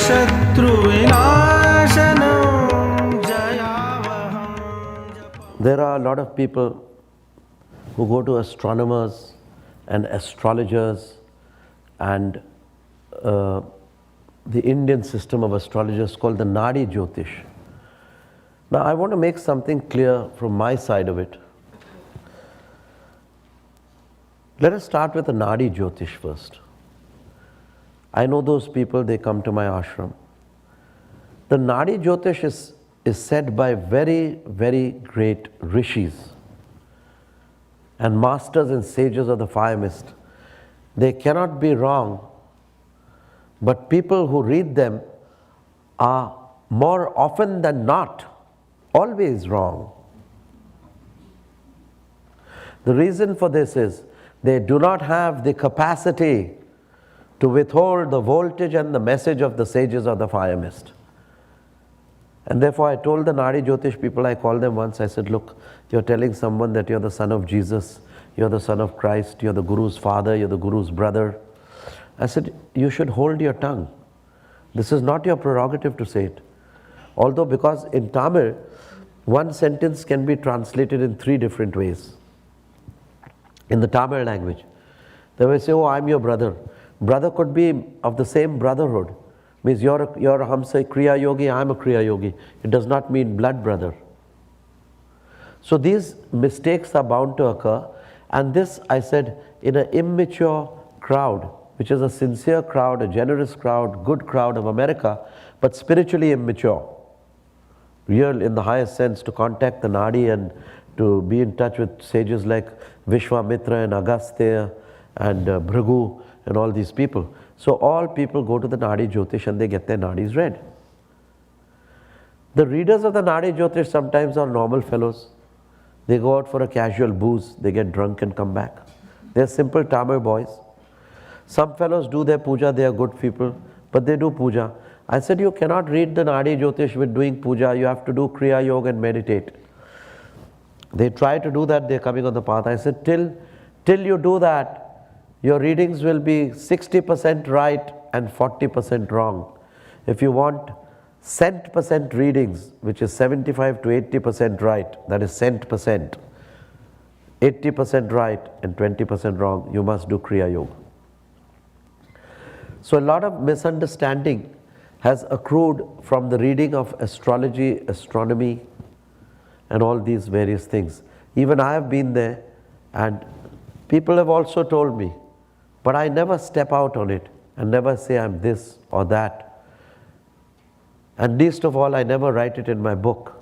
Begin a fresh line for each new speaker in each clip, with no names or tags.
There are a lot of people who go to astronomers and astrologers and the Indian system of astrologers called the Nadi Jyotish. Now I want to make something clear from my side of it. Let us start with the Nadi Jyotish first. I know those people, they come to my ashram. The Nadi Jyotish is said by very, very great rishis and masters and sages of the fire mist. They cannot be wrong, but people who read them are more often than not always wrong. The reason for this is they do not have the capacity to withhold the voltage and the message of the sages of the fire mist. And therefore I told the Nadi Jyotish people, I called them once, I said, look, you're telling someone that you're the son of Jesus, you're the son of Christ, you're the Guru's father, you're the Guru's brother. I said, you should hold your tongue. This is not your prerogative to say it. Although because in Tamil, one sentence can be translated in 3 different ways. In the Tamil language, they will say, oh, I'm your brother. Brother could be of the same brotherhood. Means you're a Hamsa Kriya Yogi, I'm a Kriya Yogi. It does not mean blood brother. So these mistakes are bound to occur, and this, I said, in an immature crowd, which is a sincere crowd, a generous crowd, good crowd of America, but spiritually immature. Real in the highest sense, to contact the Nadi and to be in touch with sages like Vishwamitra and Agastya and Bhrigu and all these people. So all people go to the Nadi Jyotish and they get their Nadis read. The readers of the Nadi Jyotish sometimes are normal fellows. They go out for a casual booze, they get drunk and come back. They're simple Tamil boys. Some fellows do their puja, they are good people, but they do puja. I said, you cannot read the Nadi Jyotish with doing puja, you have to do Kriya Yoga and meditate. They try to do that, they're coming on the path. I said, till you do that, your readings will be 60% right and 40% wrong. If you want cent percent readings, which is 75 to 80% right, that is cent percent, 80% right and 20% wrong, you must do Kriya Yoga. So a lot of misunderstanding has accrued from the reading of astrology, astronomy, and all these various things. Even I have been there, and people have also told me, but I never step out on it and never say I'm this or that. And least of all, I never write it in my book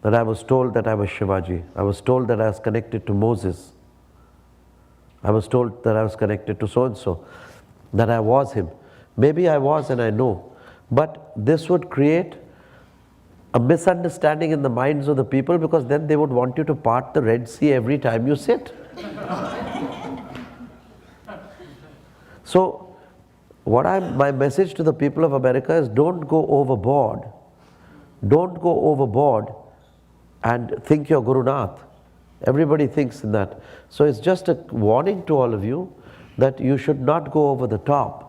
that I was told that I was Shivaji. I was told that I was connected to Moses. I was told that I was connected to so-and-so, that I was him. Maybe I was and I know, but this would create a misunderstanding in the minds of the people, because then they would want you to part the Red Sea every time you sit. So, my message to the people of America is, don't go overboard. Don't go overboard and think you're Gurunath. Everybody thinks in that. So it's just a warning to all of you that you should not go over the top.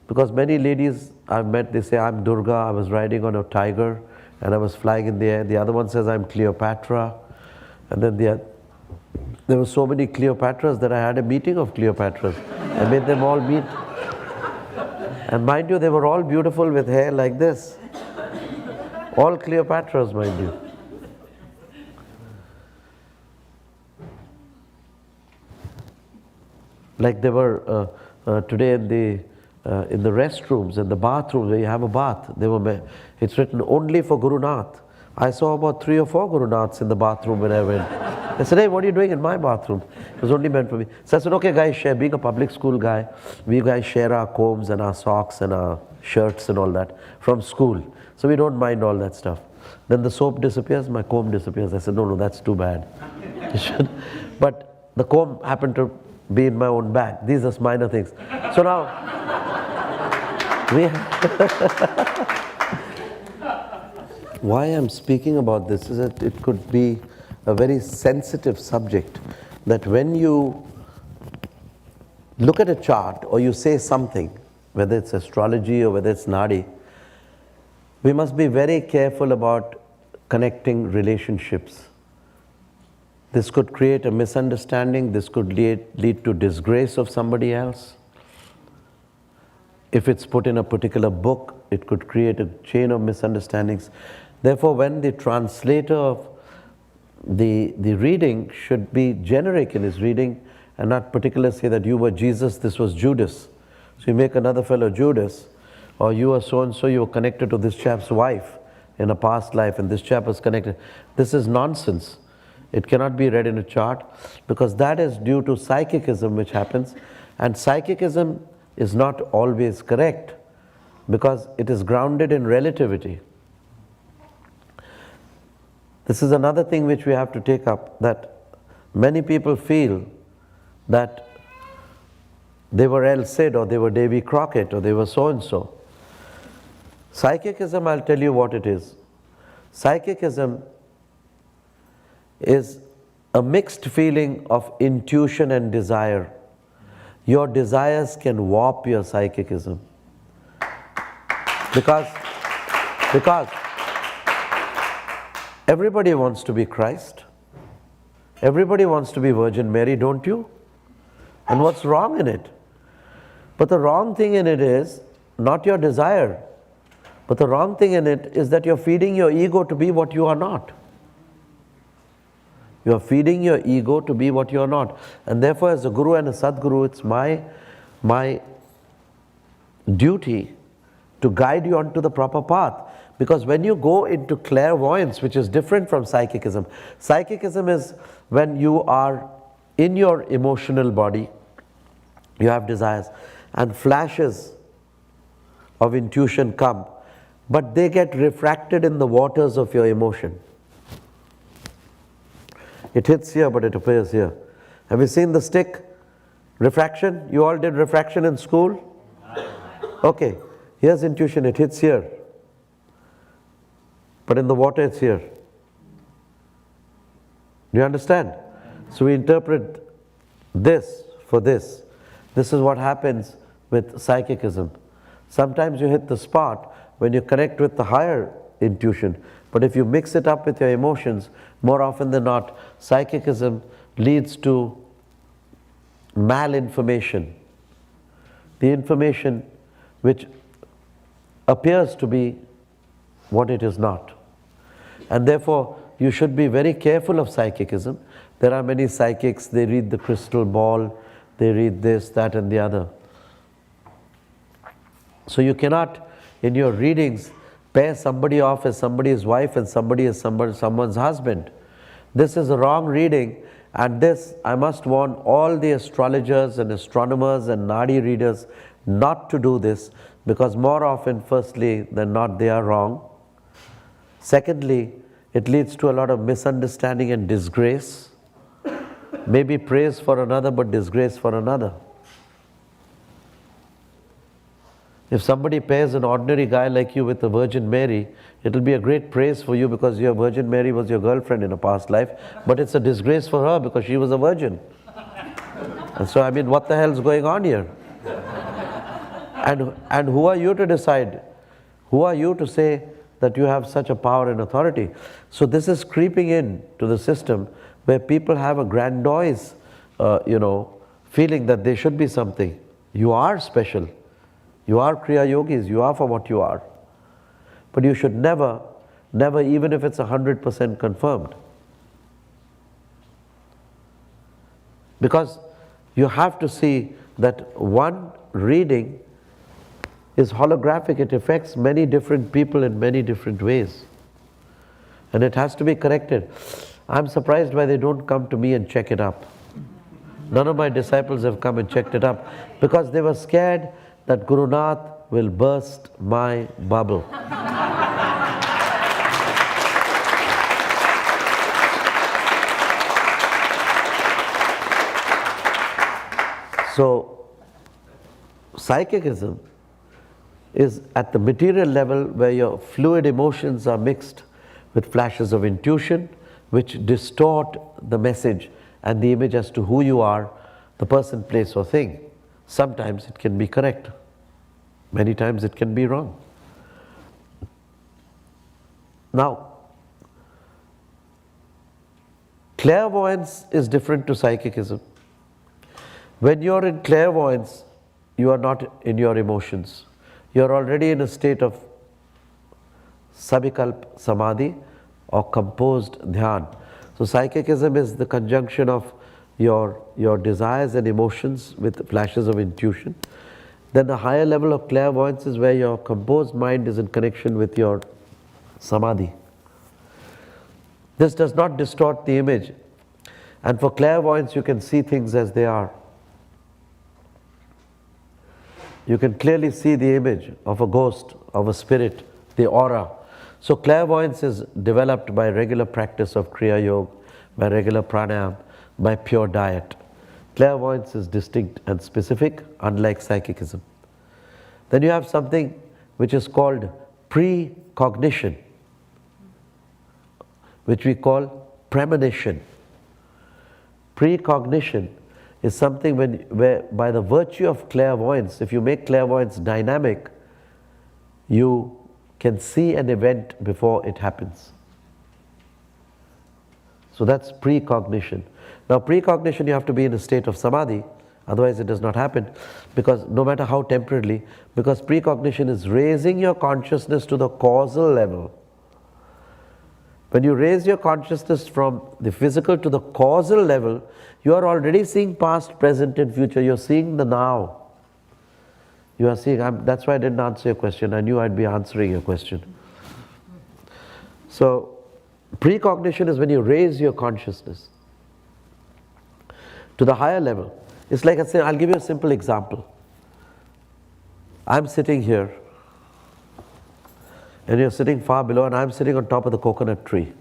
Because many ladies I've met, they say, I'm Durga, I was riding on a tiger and I was flying in the air. The other one says, I'm Cleopatra. And then there were so many Cleopatras that I had a meeting of Cleopatras. I made them all meet. And mind you, they were all beautiful with hair like this. All Cleopatras, mind you. Like they were today in the restrooms, in the bathrooms where you have a bath. It's written only for Gurunath. I saw about 3 or 4 Gurunaths in the bathroom when I went. I said, hey, what are you doing in my bathroom? It was only meant for me. So I said, okay guys, share. Being a public school guy, we guys share our combs and our socks and our shirts and all that from school. So we don't mind all that stuff. Then the soap disappears, my comb disappears. I said, no, that's too bad. But the comb happened to be in my own bag. These are minor things. So now, why I'm speaking about this is that it could be a very sensitive subject, that when you look at a chart or you say something, whether it's astrology or whether it's Nadi, we must be very careful about connecting relationships. This could create a misunderstanding, this could lead to disgrace of somebody else. If it's put in a particular book, it could create a chain of misunderstandings. Therefore, when the translator of the reading should be generic in his reading and not particularly say that you were Jesus, this was Judas. So you make another fellow Judas, or you are so-and-so, you were connected to this chap's wife in a past life and this chap was connected. This is nonsense. It cannot be read in a chart because that is due to psychicism which happens, and psychicism is not always correct because it is grounded in relativity. This is another thing which we have to take up, that many people feel that they were El Cid or they were Davy Crockett or they were so-and-so. Psychicism, I'll tell you what it is. Psychicism is a mixed feeling of intuition and desire. Your desires can warp your psychicism. Because everybody wants to be Christ. Everybody wants to be Virgin Mary, don't you? And what's wrong in it? But the wrong thing in it is not your desire. But the wrong thing in it is that you're feeding your ego to be what you are not. You're feeding your ego to be what you're not. And therefore, as a guru and a Sadguru, it's my duty to guide you onto the proper path. Because when you go into clairvoyance, which is different from psychicism, psychicism is when you are in your emotional body, you have desires, and flashes of intuition come, but they get refracted in the waters of your emotion. It hits here, but it appears here. Have you seen the stick? Refraction? You all did refraction in school? Okay, here's intuition, it hits here. But in the water it's here. Do you understand? So we interpret this for this. This is what happens with psychicism. Sometimes you hit the spot when you connect with the higher intuition. But if you mix it up with your emotions, more often than not, psychicism leads to malinformation. The information which appears to be what it is not. And therefore, you should be very careful of psychicism. There are many psychics, they read the crystal ball, they read this, that and the other. So you cannot, in your readings, pair somebody off as somebody's wife and somebody as someone's husband. This is a wrong reading, and this, I must warn all the astrologers and astronomers and Nadi readers not to do this, because more often, firstly, than not, they are wrong. Secondly, it leads to a lot of misunderstanding and disgrace. Maybe praise for another, but disgrace for another. If somebody pairs an ordinary guy like you with the Virgin Mary, it will be a great praise for you because your Virgin Mary was your girlfriend in a past life, but it's a disgrace for her because she was a virgin. And so, I mean, what the hell is going on here? And who are you to decide? Who are you to say that you have such a power and authority? So this is creeping in to the system where people have a grandiose, feeling that they should be something. You are special. You are Kriya Yogis, you are for what you are. But you should never, even if it's 100% confirmed. Because you have to see that one reading is holographic, it affects many different people in many different ways. And it has to be corrected. I'm surprised why they don't come to me and check it up. None of my disciples have come and checked it up because they were scared that Gurunath will burst my bubble. So, psychicism is at the material level where your fluid emotions are mixed with flashes of intuition which distort the message and the image as to who you are, the person, place or thing. Sometimes it can be correct. Many times it can be wrong. Now, clairvoyance is different to psychicism. When you're in clairvoyance, you are not in your emotions. You're already in a state of sabikalp samadhi or composed dhyan. So psychicism is the conjunction of your desires and emotions with flashes of intuition. Then the higher level of clairvoyance is where your composed mind is in connection with your samadhi. This does not distort the image. And for clairvoyance, you can see things as they are. You can clearly see the image of a ghost, of a spirit, the aura. So clairvoyance is developed by regular practice of Kriya Yoga, by regular pranayam, by pure diet. Clairvoyance is distinct and specific, unlike psychicism. Then you have something which is called precognition, which we call premonition. Precognition is something where by the virtue of clairvoyance, if you make clairvoyance dynamic, you can see an event before it happens. So that's precognition. Now precognition, you have to be in a state of samadhi, otherwise it does not happen, because no matter how temporarily, because precognition is raising your consciousness to the causal level. When you raise your consciousness from the physical to the causal level, you are already seeing past, present and future. You're seeing the now. You are seeing, that's why I didn't answer your question. I knew I'd be answering your question. So, precognition is when you raise your consciousness to the higher level. It's like I say, I'll give you a simple example. I'm sitting here, and you're sitting far below, and I'm sitting on top of the coconut tree.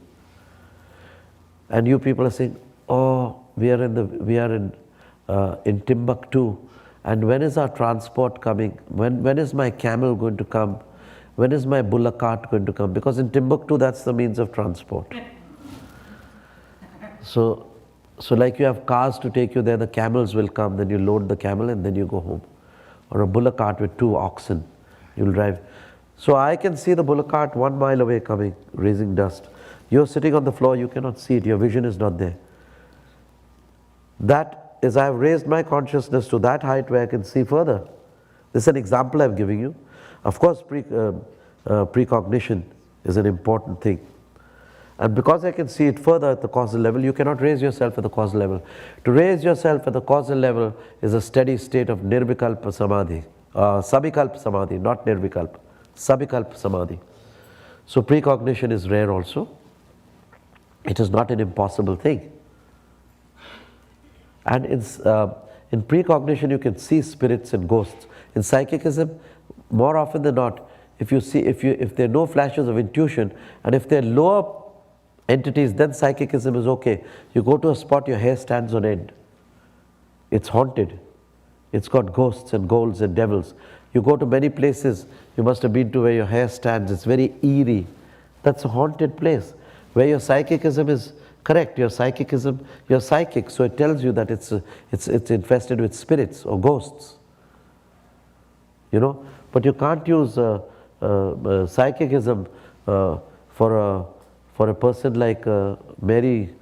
And you people are saying, oh, we are in Timbuktu, and when is our transport coming? When is my camel going to come? When is my bullock cart going to come? Because in Timbuktu, that's the means of transport. So like you have cars to take you there, the camels will come, then you load the camel and then you go home. Or a bullock cart with 2 oxen, you'll drive. So I can see the bullock cart 1 mile away coming, raising dust. You're sitting on the floor, you cannot see it, your vision is not there. That is, I've raised my consciousness to that height where I can see further. This is an example I'm giving you. Of course, precognition is an important thing. And because I can see it further at the causal level, you cannot raise yourself at the causal level. To raise yourself at the causal level is a steady state of nirvikalpa samadhi, sabikalpa samadhi, not nirvikalpa, sabikalpa samadhi. So precognition is rare also. It is not an impossible thing. And in precognition you can see spirits and ghosts. In psychicism, more often than not, if there are no flashes of intuition, and if there are lower entities, then psychicism is okay. You go to a spot, your hair stands on end. It's haunted. It's got ghosts and ghouls and devils. You go to many places, you must have been to where your hair stands, it's very eerie. That's a haunted place. Where your psychicism is correct, you're psychic, so it tells you that it's infested with spirits or ghosts. You know, but you can't use psychicism for a person like Mary,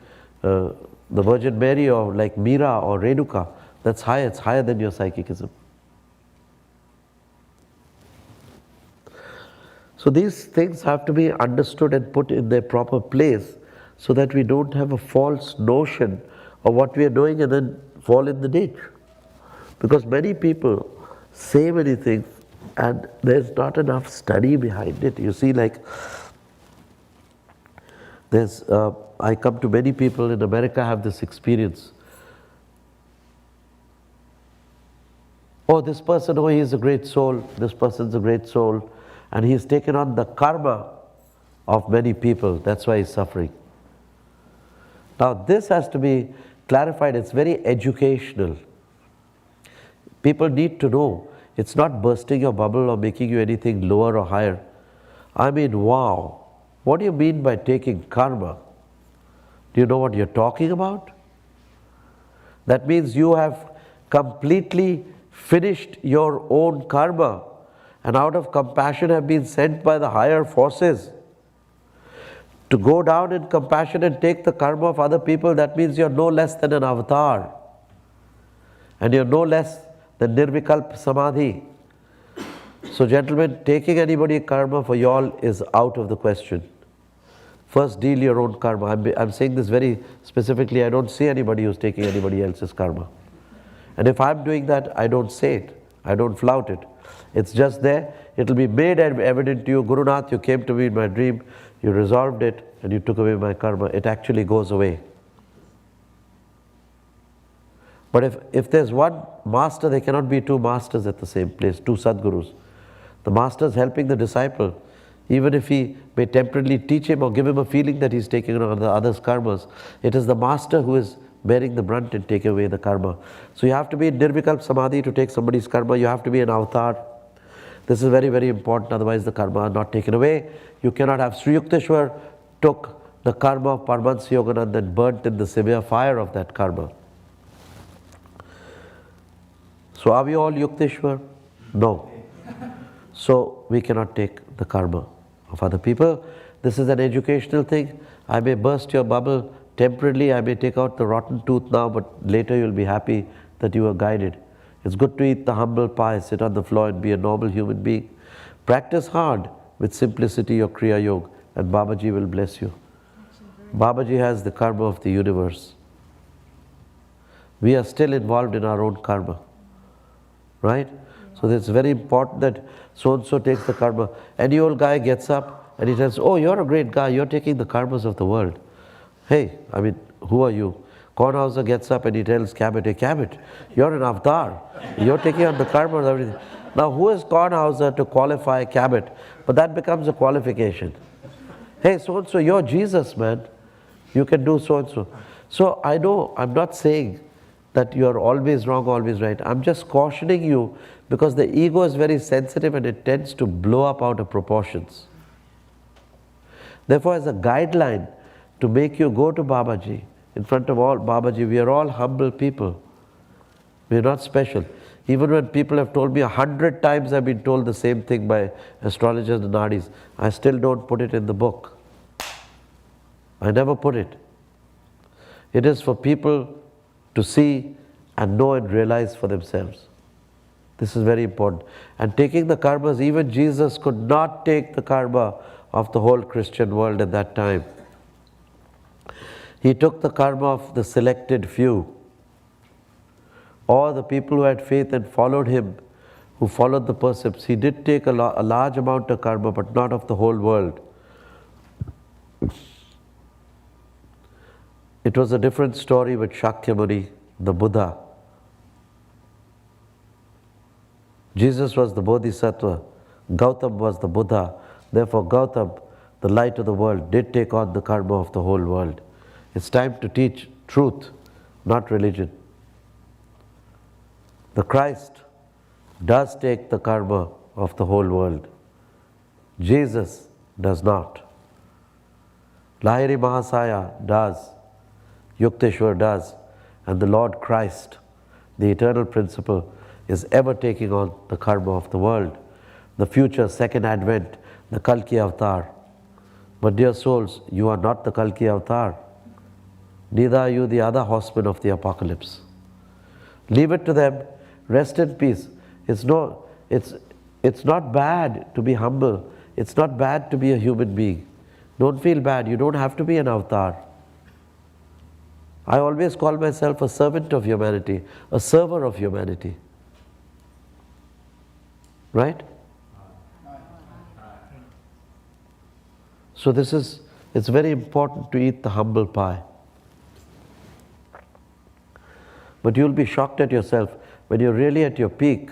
the Virgin Mary, or like Meera or Renuka. That's higher, it's higher than your psychicism. So these things have to be understood and put in their proper place so that we don't have a false notion of what we are doing and then fall in the ditch. Because many people say many things and there's not enough study behind it. You see, like, I come to many people in America have this experience. Oh, this person, oh, he is a great soul, this person's a great soul, and he's taken on the karma of many people, that's why he's suffering. Now this has to be clarified, it's very educational. People need to know, it's not bursting your bubble or making you anything lower or higher. I mean, wow, what do you mean by taking karma? Do you know what you're talking about? That means you have completely finished your own karma, and out of compassion have been sent by the higher forces to go down in compassion and take the karma of other people, that means you're no less than an avatar. And you're no less than Nirvikalp Samadhi. So gentlemen, taking anybody karma for y'all is out of the question. First deal your own karma. I'm saying this very specifically. I don't see anybody who's taking anybody else's karma. And if I'm doing that, I don't say it. I don't flout it. It's just there. It'll be made evident to you. Gurunath, you came to me in my dream, you resolved it, and you took away my karma. It actually goes away. But if there's one master, there cannot be two masters at the same place, two Sadgurus. The master is helping the disciple. Even if he may temporarily teach him or give him a feeling that he's taking on the other's karmas, it is the master who is bearing the brunt and taking away the karma. So you have to be in Nirvikalp Samadhi to take somebody's karma. You have to be an avatar. This is very, very important, otherwise the karma are not taken away. You cannot have Sri Yukteswar took the karma of Paramahansa Yogananda and burnt in the severe fire of that karma. So are we all Yukteswar? No. So we cannot take the karma of other people. This is an educational thing. I may burst your bubble temporarily, I may take out the rotten tooth now, but later you'll be happy that you were guided. It's good to eat the humble pie, sit on the floor and be a normal human being. Practice hard with simplicity your Kriya Yoga and Babaji will bless you. Babaji has the karma of the universe. We are still involved in our own karma. Right? So it's very important that so-and-so takes the karma. Any old guy gets up and he says, oh, you're a great guy, you're taking the karmas of the world. Hey, I mean, who are you? Kornhauser gets up and he tells Cabot, hey Cabot, you're an avatar. You're taking on the karma of everything. Now who is Kornhauser to qualify Cabot? But that becomes a qualification. Hey, so-and-so, you're Jesus, man. You can do so-and-so. So I know, I'm not saying that you're always wrong, always right. I'm just cautioning you because the ego is very sensitive and it tends to blow up out of proportions. Therefore, as a guideline to make you go to Babaji, in front of all Babaji, we are all humble people. We are not special. Even when people have told me 100 times I've been told the same thing by astrologers and nadis, I still don't put it in the book. I never put it. It is for people to see and know and realize for themselves. This is very important. And taking the karmas, even Jesus could not take the karma of the whole Christian world at that time. He took the karma of the selected few, or the people who had faith and followed him, who followed the precepts. He did take a large amount of karma, but not of the whole world. It was a different story with Shakyamuni, the Buddha. Jesus was the Bodhisattva, Gautam was the Buddha. Therefore Gautam, the light of the world, did take on the karma of the whole world. It's time to teach truth, not religion. The Christ does take the karma of the whole world. Jesus does not. Lahiri Mahasaya does. Yukteswar does. And the Lord Christ, the eternal principle, is ever taking on the karma of the world. The future second advent, the Kalki avatar. But dear souls, you are not the Kalki avatar. Neither are you the other horsemen of the apocalypse. Leave it to them. Rest in peace. It's not bad to be humble. It's not bad to be a human being. Don't feel bad. You don't have to be an avatar. I always call myself a servant of humanity, a server of humanity. Right? So it's very important to eat the humble pie. But you'll be shocked at yourself when you're really at your peak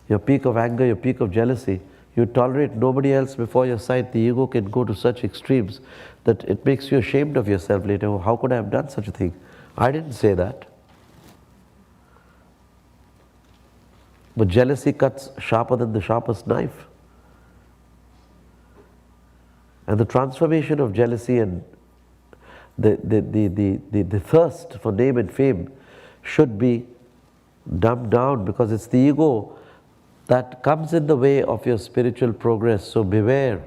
of anger, your peak of jealousy. You tolerate nobody else before your sight. The ego can go to such extremes that it makes you ashamed of yourself later. Oh, how could I have done such a thing? I didn't say that. But jealousy cuts sharper than the sharpest knife. And the transformation of jealousy and the thirst for name and fame should be dumbed down, because it's the ego that comes in the way of your spiritual progress. So beware.